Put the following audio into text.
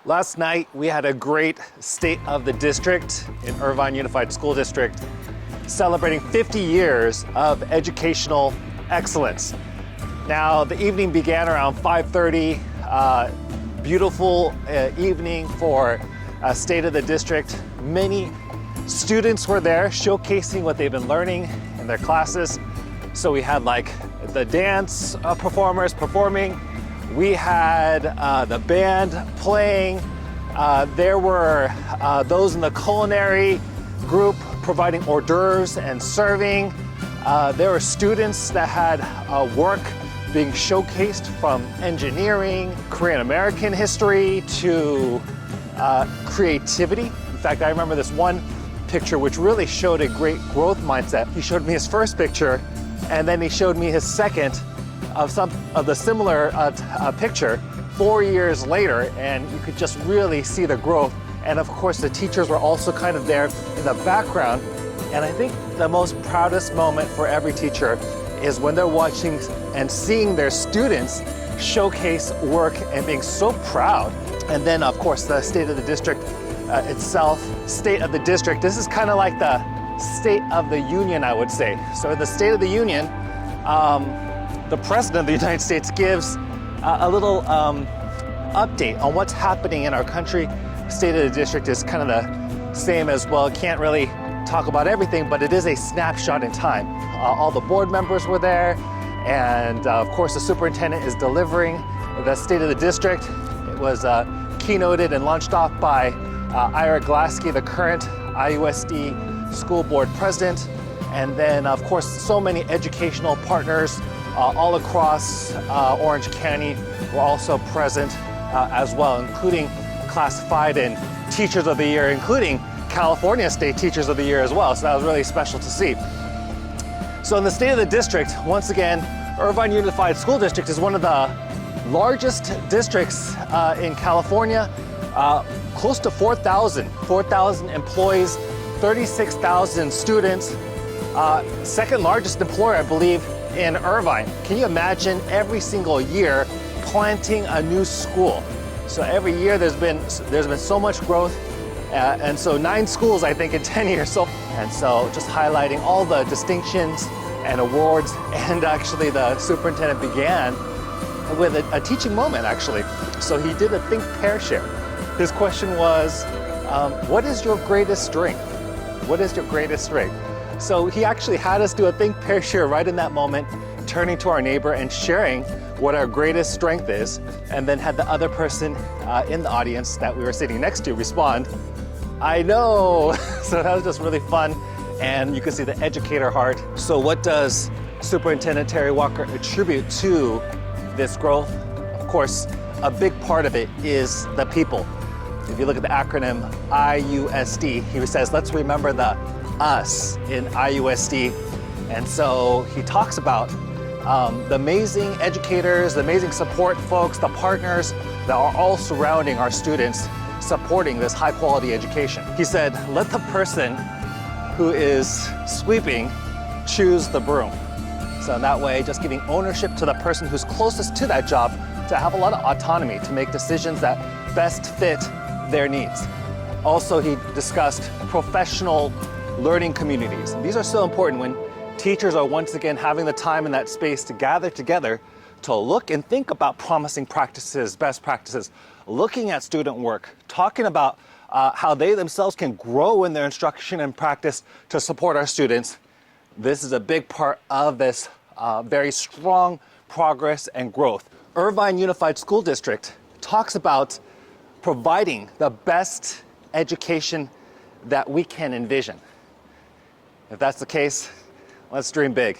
Last night, we had a great State of the District in Irvine Unified School District, celebrating 50 years of educational excellence. Now, the evening began around 5:30. Beautiful evening for State of the District. Many students were there showcasing what they've been learning in their classes. So we had like the dance performers performing. We had the band playing. There were those in the culinary group providing hors d'oeuvres and serving. There were students that had work being showcased from engineering, Korean American history to creativity. In fact, I remember this one picture which really showed a great growth mindset. He showed me his first picture, and then he showed me his second of the similar picture 4 years later, and you could just really see the growth. And of course, the teachers were also kind of there in the background. And I think the most proudest moment for every teacher is when they're watching and seeing their students showcase work and being so proud. And then, of course, the State of the District itself, State of the District, this is kind of like the State of the Union, I would say. So in the State of the Union, the President of the United States gives a little update on what's happening in our country. State of the District is kind of the same as well. Can't really talk about everything, but it is a snapshot in time. All the board members were there, and of course the superintendent is delivering the State of the District. It was keynoted and launched off by Ira Glaske, the current IUSD school board president. And then of course so many educational partners all across Orange County were also present as well, including classified and Teachers of the Year, including California State Teachers of the Year as well. So that was really special to see. So in the State of the District, once again, Irvine Unified School District is one of the largest districts in California. Close to 4,000 employees, 36,000 students. Second largest employer, I believe, in Irvine. Can you imagine every single year planting a new school? So every year there's been so much growth, and so 9 schools, I think, in 10 years. So just highlighting all the distinctions and awards. And actually the superintendent began with a teaching moment, actually. So he did a think, pair, share. His question was, what is your greatest strength? What is your greatest strength? So he actually had us do a think, pair, share right in that moment, turning to our neighbor and sharing what our greatest strength is, and then had the other person in the audience that we were sitting next to respond, I know. So that was just really fun, and you can see the educator heart. So what does Superintendent Terry Walker attribute to this growth? Of course, a big part of it is the people. If you look at the acronym IUSD, he says, let's remember the us in IUSD. And so he talks about the amazing educators, the amazing support folks, the partners that are all surrounding our students, supporting this high quality education. He said, let the person who is sweeping choose the broom. So in that way, just giving ownership to the person who's closest to that job to have a lot of autonomy to make decisions that best fit their needs. Also, he discussed professional learning communities. These are so important when teachers are once again having the time in that space to gather together to look and think about promising practices, best practices, looking at student work, talking about how they themselves can grow in their instruction and practice to support our students. This is a big part of this very strong progress and growth. Irvine Unified School District talks about providing the best education that we can envision. If that's the case, let's dream big.